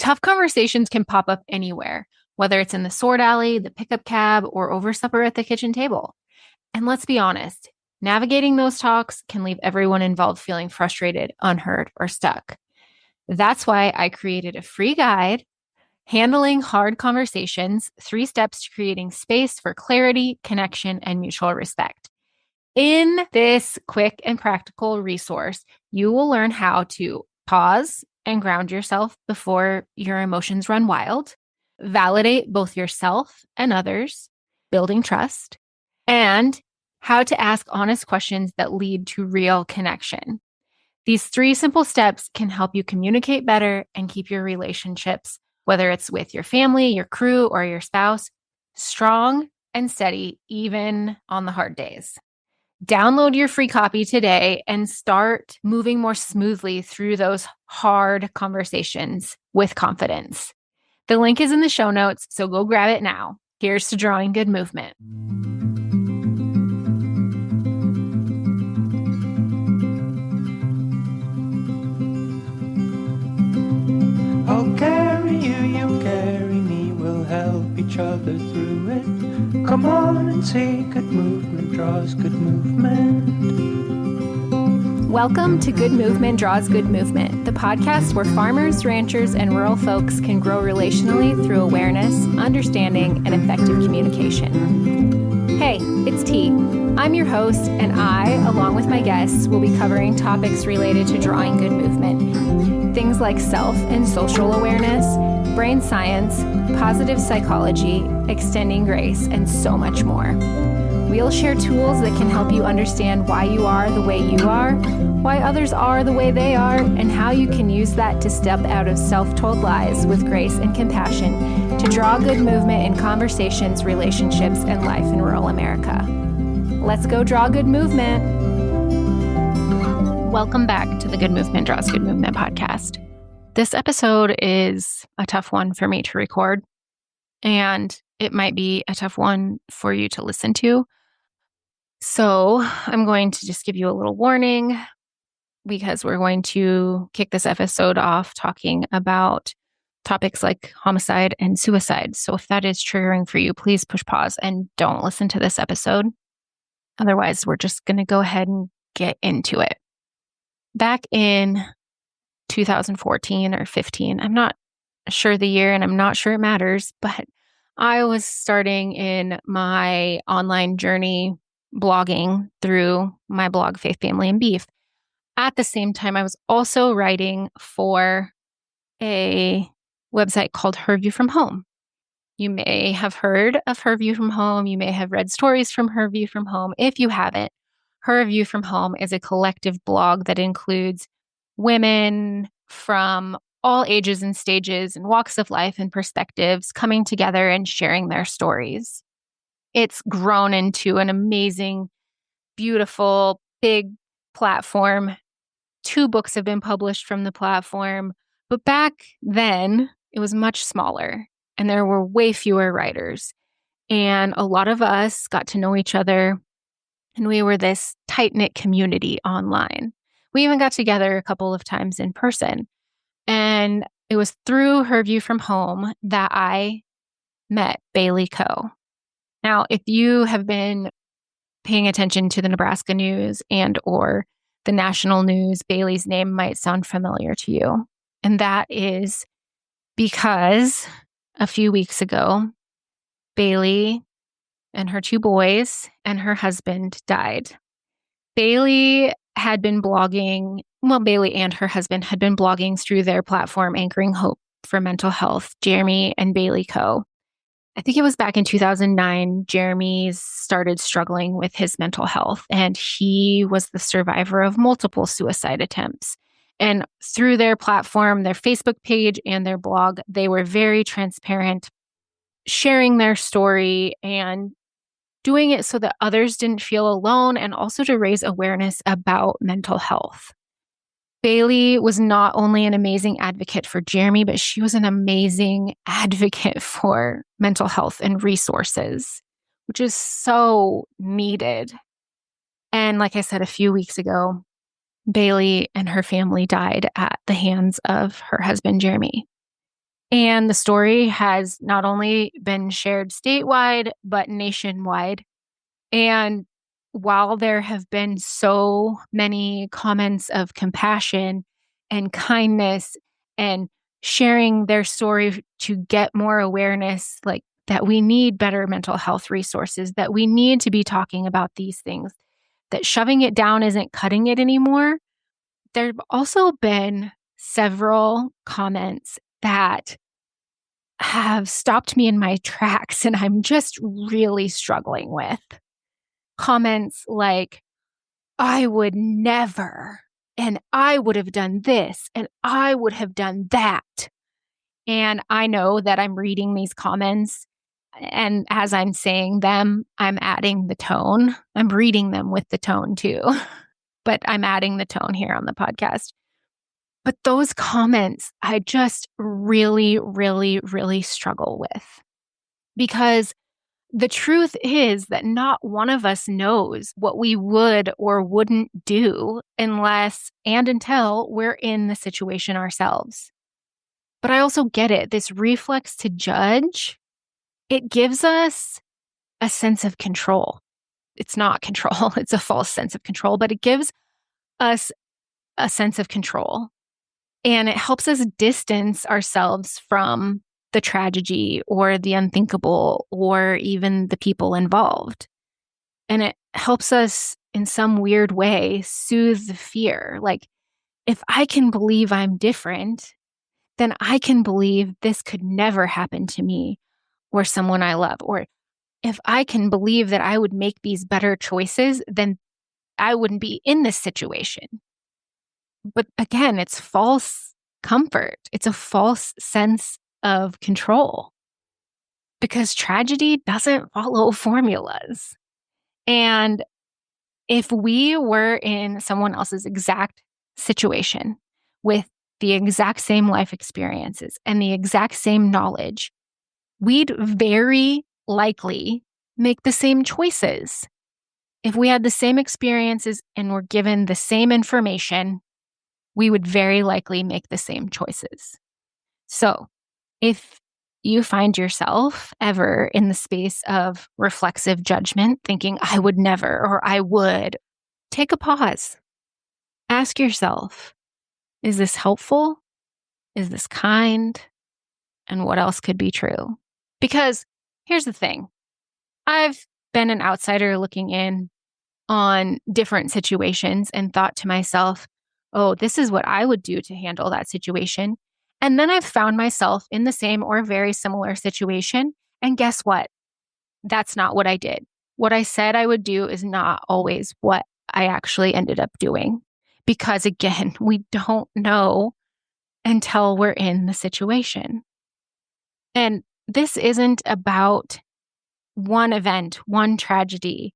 Tough conversations can pop up anywhere, whether it's in the sword alley, the pickup cab, or over supper at the kitchen table. And let's be honest, navigating those talks can leave everyone involved feeling frustrated, unheard, or stuck. That's why I created a free guide, Handling Hard Conversations, 3 Steps to Creating Space for Clarity, Connection, and Mutual Respect. In this quick and practical resource, you will learn how to pause and ground yourself before your emotions run wild, validate both yourself and others, building trust, and how to ask honest questions that lead to real connection. These 3 simple steps can help you communicate better and keep your relationships, whether it's with your family, your crew, or your spouse, strong and steady, even on the hard days. Download your free copy today and start moving more smoothly through those hard conversations with confidence. The link is in the show notes, so go grab it now. Here's to drawing good movement. I'll carry you, you carry me, we'll help each other through it. Come on and say good movement draws good movement. Welcome to Good Movement Draws Good Movement, the podcast where farmers, ranchers, and rural folks can grow relationally through awareness, understanding, and effective communication. Hey, it's T. I'm your host, and I, along with my guests, will be covering topics related to drawing good movement. Things like self and social awareness, brain science, positive psychology, extending grace, and so much more. We'll share tools that can help you understand why you are the way you are, why others are the way they are, and how you can use that to step out of self-told lies with grace and compassion to draw good movement in conversations, relationships, and life in rural America. Let's go draw good movement. Welcome back to the Good Movement Draws Good Movement podcast. This episode is a tough one for me to record, and it might be a tough one for you to listen to. So I'm going to just give you a little warning because we're going to kick this episode off talking about topics like homicide and suicide. So if that is triggering for you, please push pause and don't listen to this episode. Otherwise, we're just going to go ahead and get into it. Back in 2014 or 15, I'm not sure the year and I'm not sure it matters, but I was starting in my online journey blogging through my blog, Faith, Family, and Beef. At the same time, I was also writing for a website called Her View from Home. You may have heard of Her View from Home. You may have read stories from Her View from Home. If you haven't, Her View from Home is a collective blog that includes women from all ages and stages and walks of life and perspectives coming together and sharing their stories. It's grown into an amazing, beautiful, big platform. 2 books have been published from the platform. But back then, it was much smaller and there were way fewer writers. And a lot of us got to know each other and we were this tight-knit community online. We even got together a couple of times in person. And it was through Her View from Home that I met Bailey Koch. Now, if you have been paying attention to the Nebraska news and or the national news, Bailey's name might sound familiar to you. And that is because a few weeks ago, Bailey and her 2 boys and her husband died. Bailey had been blogging, Bailey and her husband had been blogging through their platform, Anchoring Hope for Mental Health, Jeremy and Bailey Koch. I think it was back in 2009, Jeremy started struggling with his mental health, and he was the survivor of multiple suicide attempts. And through their platform, their Facebook page and their blog, they were very transparent, sharing their story and doing it so that others didn't feel alone and also to raise awareness about mental health. Bailey was not only an amazing advocate for Jeremy, but she was an amazing advocate for mental health and resources, which is so needed. And like I said, a few weeks ago, Bailey and her family died at the hands of her husband, Jeremy. And the story has not only been shared statewide, but nationwide. And while there have been so many comments of compassion and kindness and sharing their story to get more awareness, like that we need better mental health resources, that we need to be talking about these things, that shoving it down isn't cutting it anymore, there have also been several comments that have stopped me in my tracks and I'm just really struggling with. Comments like, I would never, and I would have done this, and I would have done that. And I know that I'm reading these comments, and as I'm saying them, I'm adding the tone. I'm reading them with the tone too, but I'm adding the tone here on the podcast. But those comments, I just really, really, really struggle with because the truth is that not one of us knows what we would or wouldn't do unless and until we're in the situation ourselves. But I also get it. This reflex to judge, it gives us a sense of control. It's not control, it's a false sense of control, but it gives us a sense of control. And it helps us distance ourselves from the tragedy or the unthinkable or even the people involved. And it helps us in some weird way soothe the fear. Like, if I can believe I'm different, then I can believe this could never happen to me or someone I love. Or if I can believe that I would make these better choices, then I wouldn't be in this situation. But again, it's false comfort. It's a false sense of control because tragedy doesn't follow formulas. And if we were in someone else's exact situation with the exact same life experiences and the exact same knowledge, we'd very likely make the same choices. If we had the same experiences and were given the same information, we would very likely make the same choices. So if you find yourself ever in the space of reflexive judgment, thinking, I would never, or I would, take a pause. Ask yourself, is this helpful? Is this kind? And what else could be true? Because here's the thing. I've been an outsider looking in on different situations and thought to myself, oh, this is what I would do to handle that situation. And then I've found myself in the same or very similar situation. And guess what? That's not what I did. What I said I would do is not always what I actually ended up doing. Because again, we don't know until we're in the situation. And this isn't about one event, one tragedy,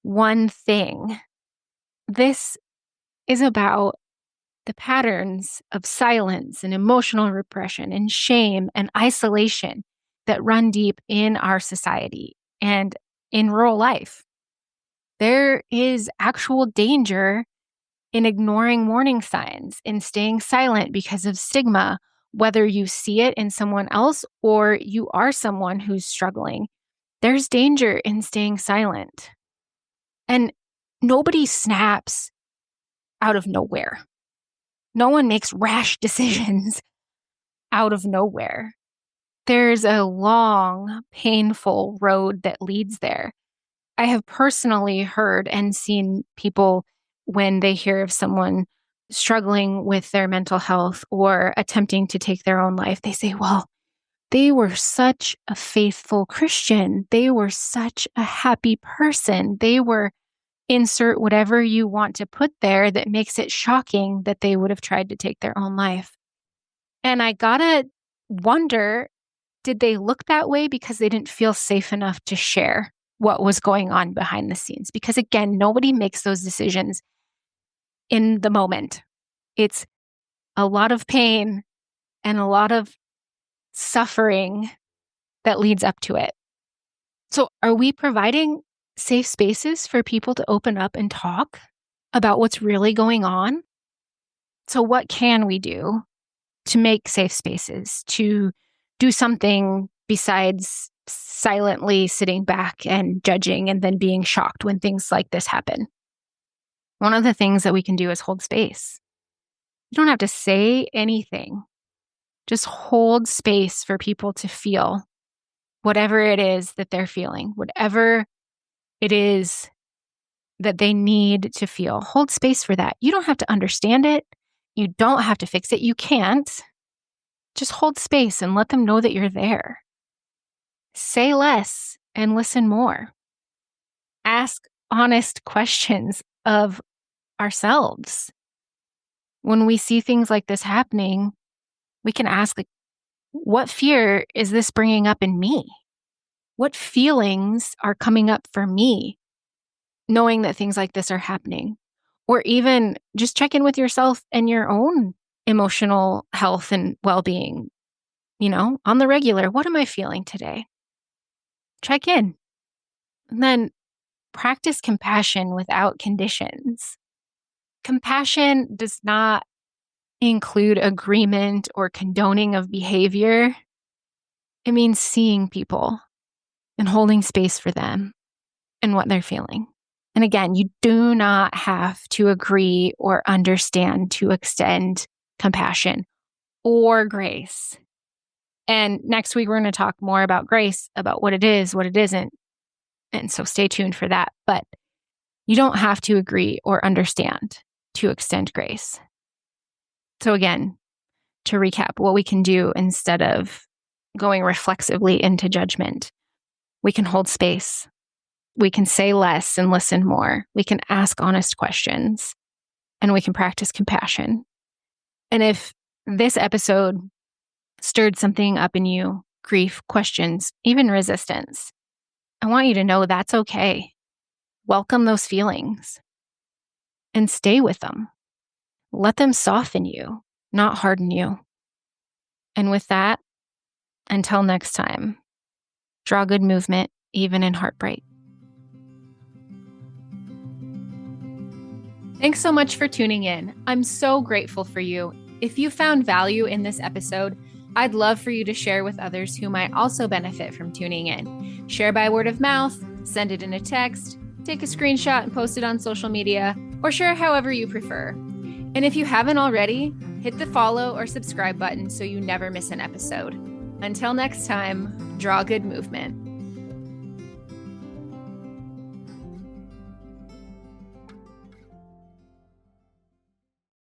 one thing. This is about the patterns of silence and emotional repression and shame and isolation that run deep in our society and in rural life. There is actual danger in ignoring warning signs, in staying silent because of stigma, whether you see it in someone else or you are someone who's struggling. There's danger in staying silent. And nobody snaps out of nowhere. No one makes rash decisions out of nowhere. There's a long, painful road that leads there. I have personally heard and seen people when they hear of someone struggling with their mental health or attempting to take their own life, they say, well, they were such a faithful Christian. They were such a happy person. They were insert whatever you want to put there that makes it shocking that they would have tried to take their own life. And I gotta wonder, did they look that way because they didn't feel safe enough to share what was going on behind the scenes? Because again, nobody makes those decisions in the moment. It's a lot of pain and a lot of suffering that leads up to it. So are we providing safe spaces for people to open up and talk about what's really going on? So what can we do to make safe spaces, to do something besides silently sitting back and judging and then being shocked when things like this happen. One of the things that we can do is hold space. You don't have to say anything. Just hold space for people to feel whatever it is that they're feeling, whatever it is that they need to feel. Hold space for that. You don't have to understand it. You don't have to fix it. You can't. Just hold space and let them know that you're there. Say less and listen more. Ask honest questions of ourselves. When we see things like this happening, we can ask, like, what fear is this bringing up in me? What feelings are coming up for me, knowing that things like this are happening? Or even just check in with yourself and your own emotional health and well-being, on the regular. What am I feeling today? Check in. And then practice compassion without conditions. Compassion does not include agreement or condoning of behavior. It means seeing people and holding space for them and what they're feeling. And again, you do not have to agree or understand to extend compassion or grace. And next week, we're going to talk more about grace, about what it is, what it isn't. And so stay tuned for that. But you don't have to agree or understand to extend grace. So again, to recap, what we can do instead of going reflexively into judgment, we can hold space. We can say less and listen more. We can ask honest questions, and we can practice compassion. And if this episode stirred something up in you, grief, questions, even resistance, I want you to know that's okay. Welcome those feelings and stay with them. Let them soften you, not harden you. And with that, until next time, draw good movement, even in heartbreak. Thanks so much for tuning in. I'm so grateful for you. If you found value in this episode, I'd love for you to share with others who might also benefit from tuning in. Share by word of mouth, send it in a text, take a screenshot and post it on social media, or share however you prefer. And if you haven't already, hit the follow or subscribe button so you never miss an episode. Until next time, draw good movement.